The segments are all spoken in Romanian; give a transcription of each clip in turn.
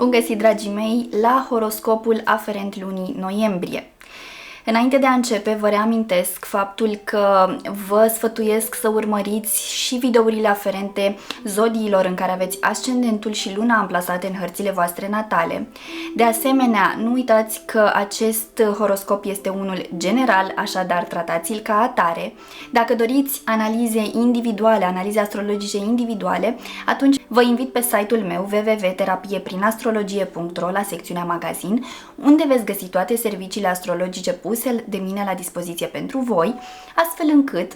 Bun găsit, dragii mei, la horoscopul aferent lunii noiembrie. Înainte de a începe, vă reamintesc faptul că vă sfătuiesc să urmăriți și videourile aferente zodiilor în care aveți ascendentul și luna amplasate în hărțile voastre natale. De asemenea, nu uitați că acest horoscop este unul general, așadar tratați-l ca atare. Dacă doriți analize individuale, analize astrologice individuale, atunci vă invit pe site-ul meu www.terapieprinastrologie.ro la secțiunea magazin, unde veți găsi toate serviciile astrologice puse de mine la dispoziție pentru voi, astfel încât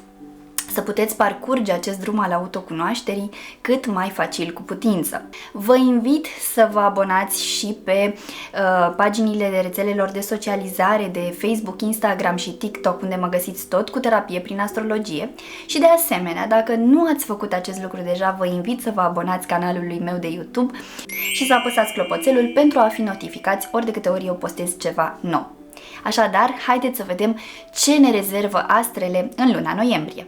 să puteți parcurge acest drum al autocunoașterii cât mai facil cu putință. Vă invit să vă abonați și pe paginile de rețelelor de socializare de Facebook, Instagram și TikTok, unde mă găsiți tot cu terapie prin astrologie. Și de asemenea, dacă nu ați făcut acest lucru deja, vă invit să vă abonați canalului meu de YouTube și să apăsați clopoțelul pentru a fi notificați ori de câte ori eu postez ceva nou. Așadar, haideți să vedem ce ne rezervă astrele în luna noiembrie.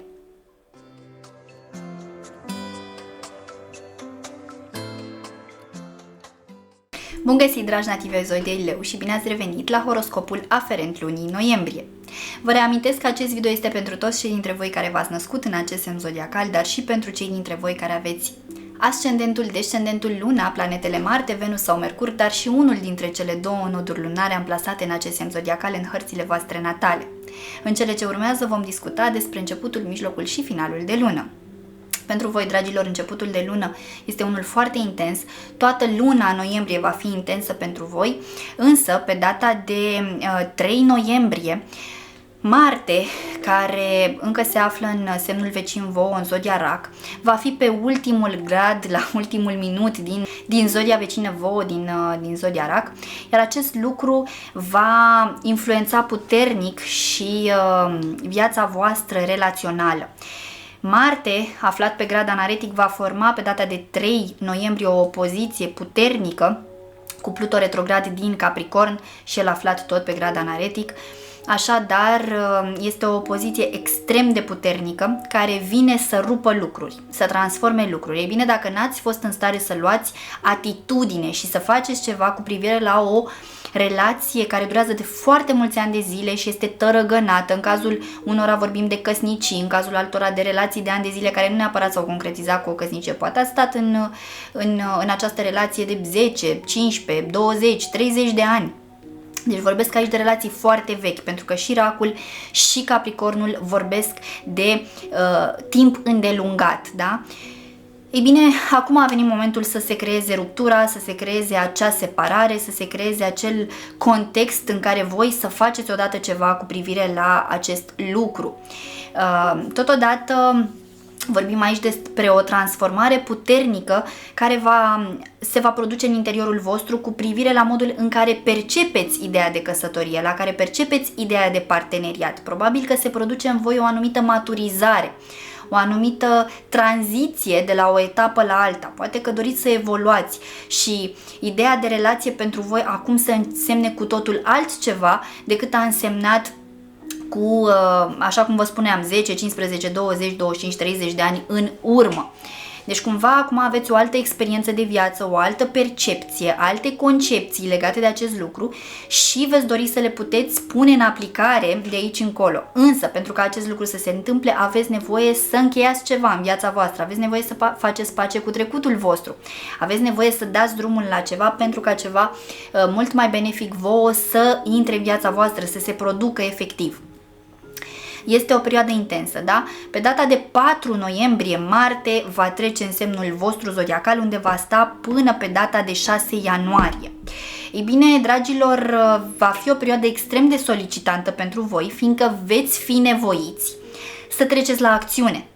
Bun găsit, dragi nativi ai zodiei Leu, și bine ați revenit la horoscopul aferent lunii noiembrie. Vă reamintesc că acest video este pentru toți cei dintre voi care v-ați născut în acest semn zodiacal, dar și pentru cei dintre voi care aveți ascendentul, descendentul, luna, planetele Marte, Venus sau Mercur, dar și unul dintre cele două noduri lunare amplasate în acest semn zodiacal în hărțile voastre natale. În cele ce urmează vom discuta despre începutul, mijlocul și finalul de lună. Pentru voi, dragilor, începutul de lună este unul foarte intens. Toată luna noiembrie va fi intensă pentru voi, însă pe data de 3 noiembrie, Marte, care încă se află în semnul vecin vouă, în zodia Rac, va fi pe ultimul grad, la ultimul minut din zodia vecină vouă, din zodia Rac, iar acest lucru va influența puternic și viața voastră relațională. Marte, aflat pe grad anaretic, va forma pe data de 3 noiembrie o opoziție puternică cu Pluto retrograd din Capricorn și el aflat tot pe grad anaretic. Așadar, este o opoziție extrem de puternică care vine să rupă lucruri, să transforme lucruri. Ei bine, dacă n-ați fost în stare să luați atitudine și să faceți ceva cu privire la o relație care durează de foarte mulți ani de zile și este tărăgănată, în cazul unora vorbim de căsnicii, în cazul altora de relații de ani de zile care nu neapărat s-au concretizat cu o căsnicie, poate ați stat în această relație de 10, 15, 20, 30 de ani. Deci vorbesc aici de relații foarte vechi, pentru că și Racul și Capricornul vorbesc de timp îndelungat, da? Ei bine, acum a venit momentul să se creeze ruptura, să se creeze acea separare, să se creeze acel context în care voi să faceți odată ceva cu privire la acest lucru. Totodată vorbim aici despre o transformare puternică care se va produce în interiorul vostru cu privire la modul în care percepeți ideea de căsătorie, la care percepeți ideea de parteneriat. Probabil că se produce în voi o anumită maturizare, o anumită tranziție de la o etapă la alta. Poate că doriți să evoluați și ideea de relație pentru voi acum să însemne cu totul altceva decât a însemnat cu, așa cum vă spuneam, 10, 15, 20, 25, 30 de ani în urmă. Deci cumva acum aveți o altă experiență de viață, o altă percepție, alte concepții legate de acest lucru și veți dori să le puteți pune în aplicare de aici încolo. Însă, pentru ca acest lucru să se întâmple, aveți nevoie să încheiați ceva în viața voastră, aveți nevoie să faceți pace cu trecutul vostru, aveți nevoie să dați drumul la ceva pentru ca ceva mult mai benefic vouă să intre în viața voastră, să se producă efectiv. Este o perioadă intensă, da? Pe data de 4 noiembrie, Marte va trece în semnul vostru zodiacal, unde va sta până pe data de 6 ianuarie. Ei bine, dragilor, va fi o perioadă extrem de solicitantă pentru voi, fiindcă veți fi nevoiți să treceți la acțiune.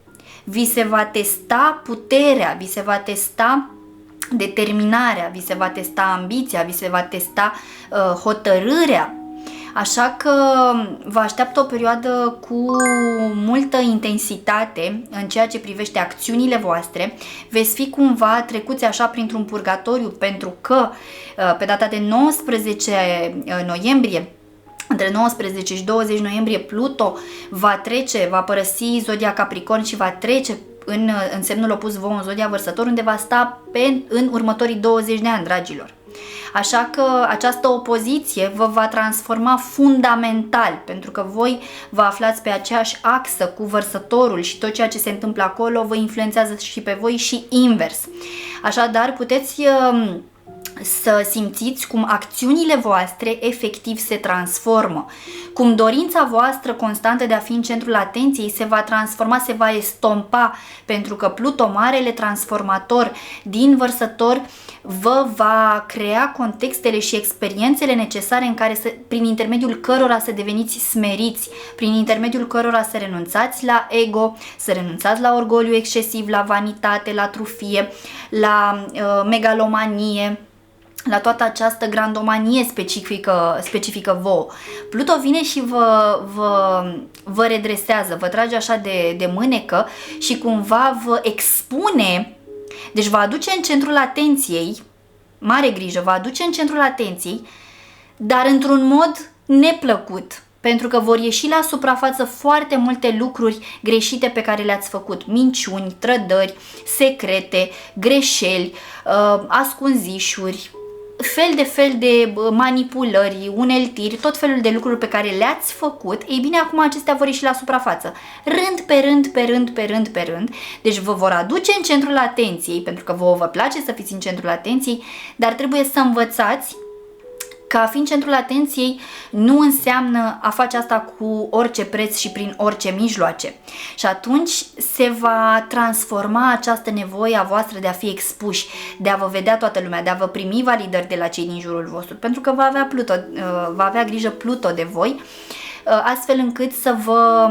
Vi se va testa puterea, vi se va testa determinarea, vi se va testa ambiția, vi se va testa hotărârea. Așa că vă așteaptă o perioadă cu multă intensitate în ceea ce privește acțiunile voastre. Veți fi cumva trecuți așa printr-un purgatoriu, pentru că pe data de 19 noiembrie, între 19 și 20 noiembrie, Pluto va părăsi zodia Capricorn și va trece în semnul opus vouă, în zodia Vărsător, unde va sta în următorii 20 de ani, dragilor. Așa că această opoziție vă va transforma fundamental, pentru că voi vă aflați pe aceeași axă cu Vărsătorul și tot ceea ce se întâmplă acolo vă influențează și pe voi și invers. Așadar, puteți să simțiți cum acțiunile voastre efectiv se transformă, cum dorința voastră constantă de a fi în centrul atenției se va transforma, se va estompa, pentru că Pluto, marele transformator din Vărsător, vă va crea contextele și experiențele necesare în care prin intermediul cărora să deveniți smeriți, prin intermediul cărora să renunțați la ego, să renunțați la orgoliu excesiv, la vanitate, la trufie, la megalomanie, la toată această grandomanie specifică vouă. Pluto vine și vă redresează, vă trage așa de mânecă și cumva vă expune, deci vă aduce în centrul atenției, mare grijă, vă aduce în centrul atenției, dar într-un mod neplăcut, pentru că vor ieși la suprafață foarte multe lucruri greșite pe care le-ați făcut, minciuni, trădări, secrete, greșeli, ascunzișuri, fel de manipulări, uneltiri, tot felul de lucruri pe care le-ați făcut. Ei bine, acum acestea vor ieși la suprafață, rând pe rând, deci vă vor aduce în centrul atenției, pentru că vă place să fiți în centrul atenției, dar trebuie să învățați că a fi în centrul atenției nu înseamnă a face asta cu orice preț și prin orice mijloace. Și atunci se va transforma această nevoie a voastră de a fi expuși, de a vă vedea toată lumea, de a vă primi validări de la cei din jurul vostru, pentru că va avea grijă Pluto de voi, astfel încât să vă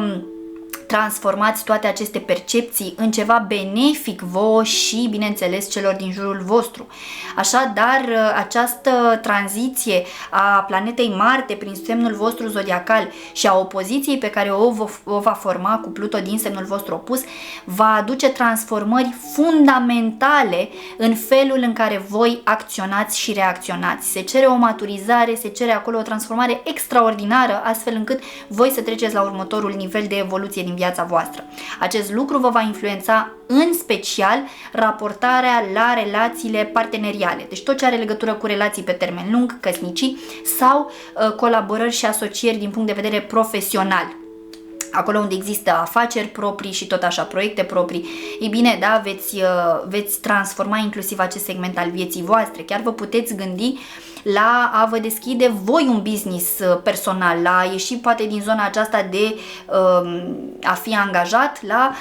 transformați toate aceste percepții în ceva benefic vouă și, bineînțeles, celor din jurul vostru. Așadar, această tranziție a planetei Marte prin semnul vostru zodiacal și a opoziției pe care o va forma cu Pluto din semnul vostru opus va aduce transformări fundamentale în felul în care voi acționați și reacționați. Se cere o maturizare, se cere acolo o transformare extraordinară, astfel încât voi să treceți la următorul nivel de evoluție din viața voastră. Acest lucru vă va influența în special raportarea la relațiile parteneriale, deci tot ce are legătură cu relații pe termen lung, căsnicii sau colaborări și asocieri din punct de vedere profesional. Acolo unde există afaceri proprii și tot așa, proiecte proprii, ei bine, da, veți transforma inclusiv acest segment al vieții voastre. Chiar vă puteți gândi la a vă deschide voi un business personal, la a ieși poate din zona aceasta de a fi angajat la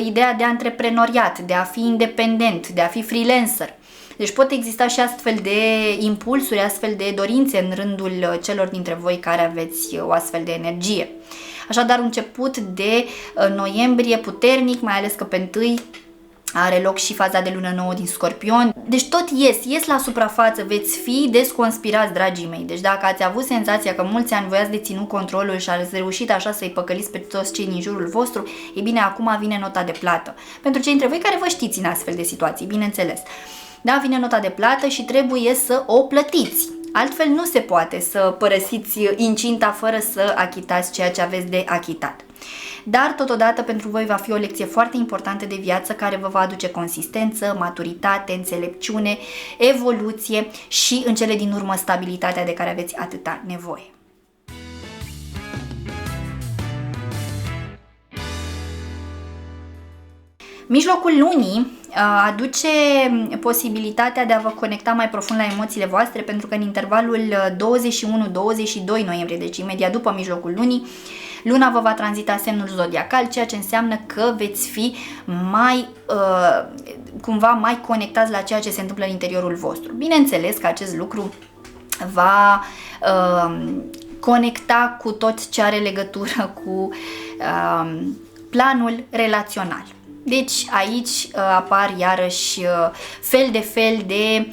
ideea de antreprenoriat, de a fi independent, de a fi freelancer. Deci pot exista și astfel de impulsuri, astfel de dorințe în rândul celor dintre voi care aveți o astfel de energie. Așadar, un început de noiembrie puternic, mai ales că pe 1 are loc și faza de lună nouă din Scorpion. Deci tot ies la suprafață, veți fi desconspirați, dragii mei. Deci dacă ați avut senzația că mulți ani voiați de ținut controlul și ați reușit așa să-i păcăliți pe toți cei din jurul vostru, e bine, acum vine nota de plată. Pentru cei dintre voi care vă știți în astfel de situații, bineînțeles. Da, vine nota de plată și trebuie să o plătiți. Altfel nu se poate să părăsiți incinta fără să achitați ceea ce aveți de achitat. Dar totodată pentru voi va fi o lecție foarte importantă de viață care vă va aduce consistență, maturitate, înțelepciune, evoluție și în cele din urmă stabilitatea de care aveți atâta nevoie. Mijlocul lunii aduce posibilitatea de a vă conecta mai profund la emoțiile voastre, pentru că în intervalul 21-22 noiembrie, deci imediat după mijlocul lunii, luna vă va tranzita semnul zodiacal, ceea ce înseamnă că veți fi cumva mai conectați la ceea ce se întâmplă în interiorul vostru. Bineînțeles că acest lucru va conecta cu tot ce are legătură cu planul relațional. Deci aici apar iarăși fel de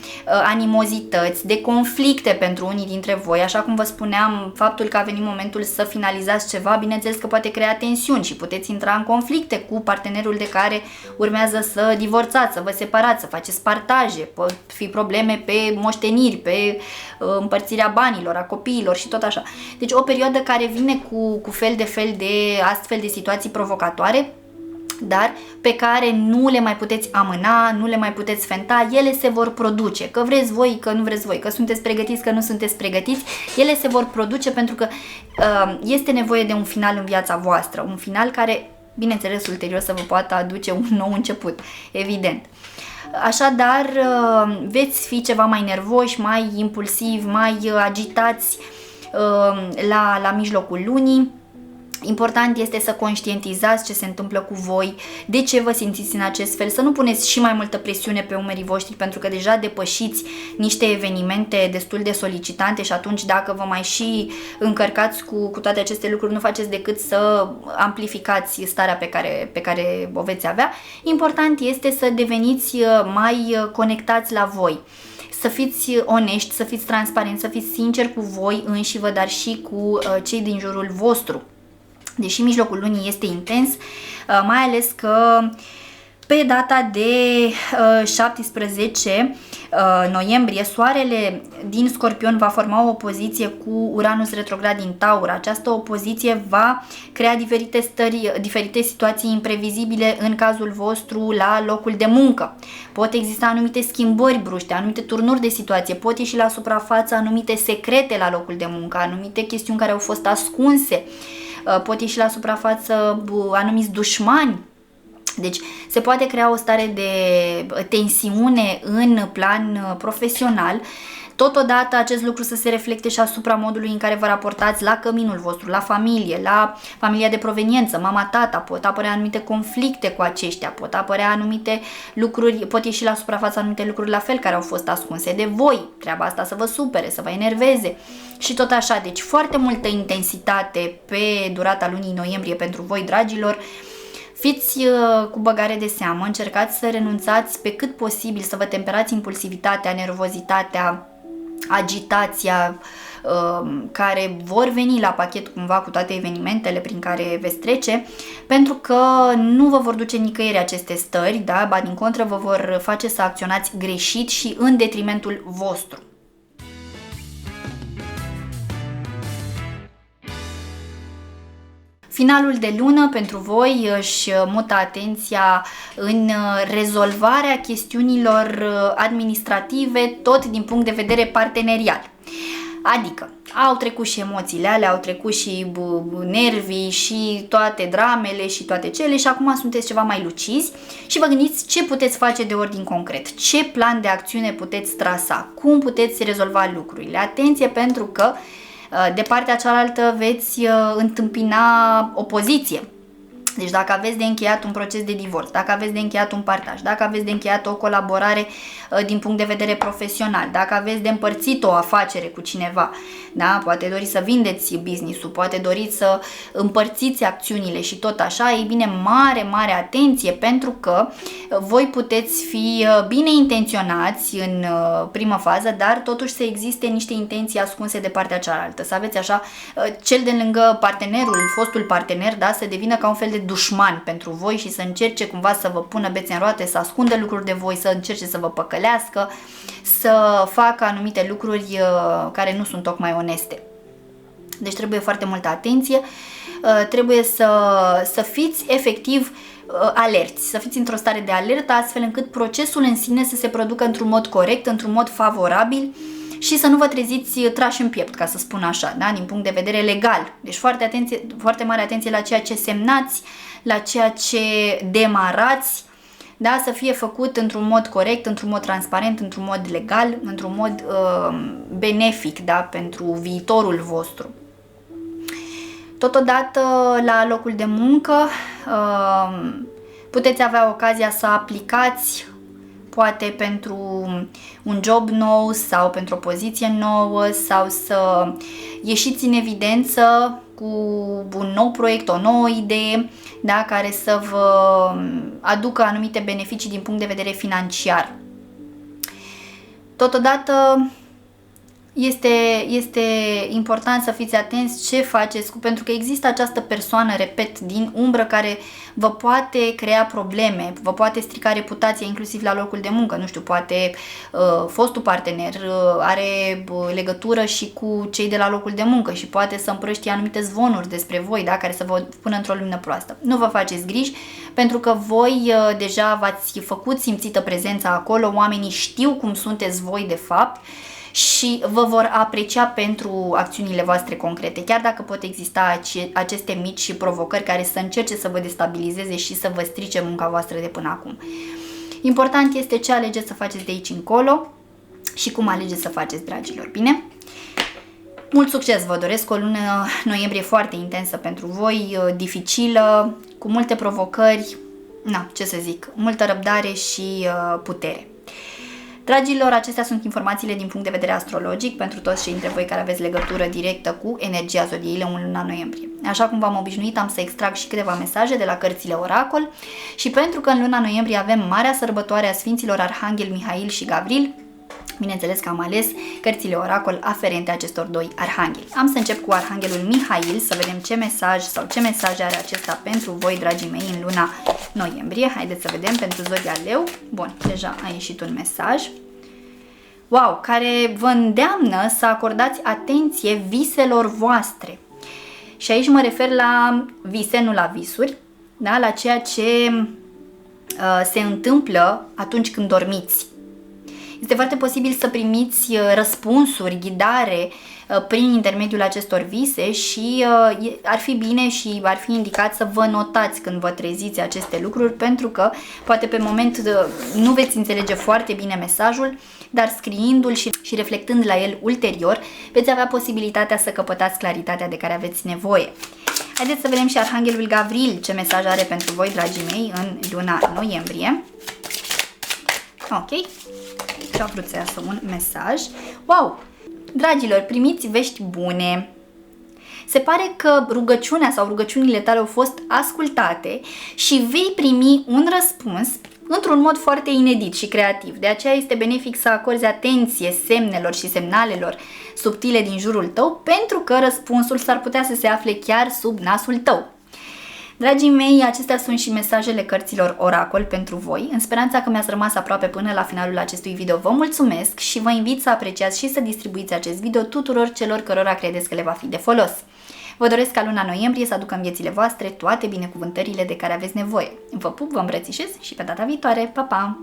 animozități, de conflicte pentru unii dintre voi. Așa cum vă spuneam, faptul că a venit momentul să finalizați ceva, bineînțeles că poate crea tensiuni și puteți intra în conflicte cu partenerul de care urmează să divorțați, să vă separați, să faceți partaje, pot fi probleme pe moșteniri, pe împărțirea banilor, a copiilor și tot așa. Deci o perioadă care vine cu fel de astfel de situații provocatoare, dar pe care nu le mai puteți amâna, nu le mai puteți fenta, ele se vor produce, că vreți voi, că nu vreți voi, că sunteți pregătiți, că nu sunteți pregătiți, ele se vor produce pentru că este nevoie de un final în viața voastră, un final care, bineînțeles, ulterior să vă poată aduce un nou început, evident. Așadar, veți fi ceva mai nervoși, mai impulsivi, mai agitați la mijlocul lunii. Important este să conștientizați ce se întâmplă cu voi, de ce vă simțiți în acest fel, să nu puneți și mai multă presiune pe umerii voștri pentru că deja depășiți niște evenimente destul de solicitante și atunci dacă vă mai și încărcați cu toate aceste lucruri, nu faceți decât să amplificați starea pe care o veți avea. Important este să deveniți mai conectați la voi. Să fiți onești, să fiți transparenți, să fiți sinceri cu voi înșivă, dar și cu cei din jurul vostru. Deși mijlocul lunii este intens, mai ales că pe data de 17 noiembrie, Soarele din Scorpion va forma o opoziție cu Uranus retrograd din Taur. Această opoziție va crea diferite situații imprevizibile în cazul vostru la locul de muncă. Pot exista anumite schimbări bruște, anumite turnuri de situație, pot ieși la suprafață anumite secrete la locul de muncă, anumite chestiuni care au fost ascunse, pot ieși la suprafață anumiți dușmani. Deci se poate crea o stare de tensiune în plan profesional. Totodată acest lucru să se reflecte și asupra modului în care vă raportați la căminul vostru, la familie, la familia de proveniență, mama, tata, pot apărea anumite conflicte cu aceștia, pot apărea anumite lucruri, pot ieși la suprafață anumite lucruri la fel care au fost ascunse de voi, treaba asta să vă supere, să vă enerveze și tot așa. Deci foarte multă intensitate pe durata lunii noiembrie pentru voi, dragilor. Fiți cu băgare de seamă, încercați să renunțați pe cât posibil, să vă temperați impulsivitatea, nervozitatea, agitația care vor veni la pachet cumva cu toate evenimentele prin care veți trece, pentru că nu vă vor duce nicăieri aceste stări, da? Ba din contră vă vor face să acționați greșit și în detrimentul vostru. Finalul de lună pentru voi își mută atenția în rezolvarea chestiunilor administrative, tot din punct de vedere partenerial. Adică au trecut și emoțiile alea, au trecut și nervii și toate dramele și toate cele și acum sunteți ceva mai lucizi și vă gândiți ce puteți face de ordin concret, ce plan de acțiune puteți trasa, cum puteți rezolva lucrurile. Atenție pentru că de partea cealaltă veți întâmpina opoziție. Deci dacă aveți de încheiat un proces de divorț, dacă aveți de încheiat un partaj, dacă aveți de încheiat o colaborare din punct de vedere profesional, dacă aveți de împărțit o afacere cu cineva, da? Poate doriți să vindeți business-ul, poate doriți să împărțiți acțiunile și tot așa, ei bine, mare atenție pentru că voi puteți fi bine intenționați în prima fază, dar totuși să existe niște intenții ascunse de partea cealaltă. Să aveți așa, cel de lângă partenerul, fostul partener, da? Să devină ca un fel de dușman pentru voi și să încerce cumva să vă pună bețe în roate, să ascundă lucruri de voi, să încerce să vă păcălească, să facă anumite lucruri care nu sunt tocmai oneste. Deci trebuie foarte multă atenție, trebuie să fiți efectiv alerți, să fiți într-o stare de alertă astfel încât procesul în sine să se producă într-un mod corect, într-un mod favorabil și să nu vă treziți trași în piept, ca să spun așa, da? Din punct de vedere legal. Deci foarte mare atenție la ceea ce semnați, la ceea ce demarați, da? Să fie făcut într-un mod corect, într-un mod transparent, într-un mod legal, într-un mod benefic, da? Pentru viitorul vostru. Totodată, la locul de muncă, puteți avea ocazia să aplicați poate pentru un job nou sau pentru o poziție nouă sau să ieșiți în evidență cu un nou proiect, o nouă idee, da, care să vă aducă anumite beneficii din punct de vedere financiar. Totodată este important să fiți atenți ce faceți, pentru că există această persoană, repet, din umbră care vă poate crea probleme, vă poate strica reputația inclusiv la locul de muncă, nu știu, poate fostul partener are legătură și cu cei de la locul de muncă și poate să împrăștie anumite zvonuri despre voi, da, care să vă pună într-o lumină proastă. Nu vă faceți griji, pentru că voi deja v-ați făcut simțită prezența acolo, oamenii știu cum sunteți voi de fapt și vă vor aprecia pentru acțiunile voastre concrete, chiar dacă pot exista aceste mici provocări care să încerce să vă destabilizeze și să vă strice munca voastră de până acum. Important este ce alegeți să faceți de aici încolo și cum alegeți să faceți, dragilor, bine? Mult succes vă doresc, o lună noiembrie foarte intensă pentru voi, dificilă, cu multe provocări, ce să zic, multă răbdare și putere. Dragilor, acestea sunt informațiile din punct de vedere astrologic pentru toți cei dintre voi care aveți legătură directă cu energia zodiei în luna noiembrie. Așa cum v-am obișnuit, am să extrag și câteva mesaje de la cărțile Oracol și pentru că în luna noiembrie avem marea sărbătoare a Sfinților Arhanghel Mihail și Gavril, bineînțeles că am ales cărțile Oracol aferente acestor doi arhangheli. Am să încep cu Arhanghelul Mihail, să vedem ce mesaj are acesta pentru voi, dragii mei, în luna noiembrie. Haideți să vedem pentru zodia Leu. Bun, deja a ieșit un mesaj. Wow, care vă îndeamnă să acordați atenție viselor voastre. Și aici mă refer la vise, nu la visuri, da? La ceea ce se întâmplă atunci când dormiți. Este foarte posibil să primiți răspunsuri, ghidare prin intermediul acestor vise și ar fi bine și ar fi indicat să vă notați când vă treziți aceste lucruri, pentru că poate pe moment nu veți înțelege foarte bine mesajul, dar scriindu-l și reflectând la el ulterior, veți avea posibilitatea să căpătați claritatea de care aveți nevoie. Haideți să vedem și Arhanghelul Gavril ce mesaj are pentru voi, dragii mei, în luna noiembrie. Ok. Și am vrut să iasă un mesaj. Wow! Dragilor, primiți vești bune. Se pare că rugăciunea sau rugăciunile tale au fost ascultate și vei primi un răspuns într-un mod foarte inedit și creativ. De aceea este benefic să acorzi atenție semnelor și semnalelor subtile din jurul tău, pentru că răspunsul s-ar putea să se afle chiar sub nasul tău. Dragii mei, acestea sunt și mesajele cărților Oracol pentru voi. În speranța că mi-ați rămas aproape până la finalul acestui video, vă mulțumesc și vă invit să apreciați și să distribuiți acest video tuturor celor cărora credeți că le va fi de folos. Vă doresc ca luna noiembrie să aducă în viețile voastre toate binecuvântările de care aveți nevoie. Vă pup, vă îmbrățișez și pe data viitoare. Pa, pa!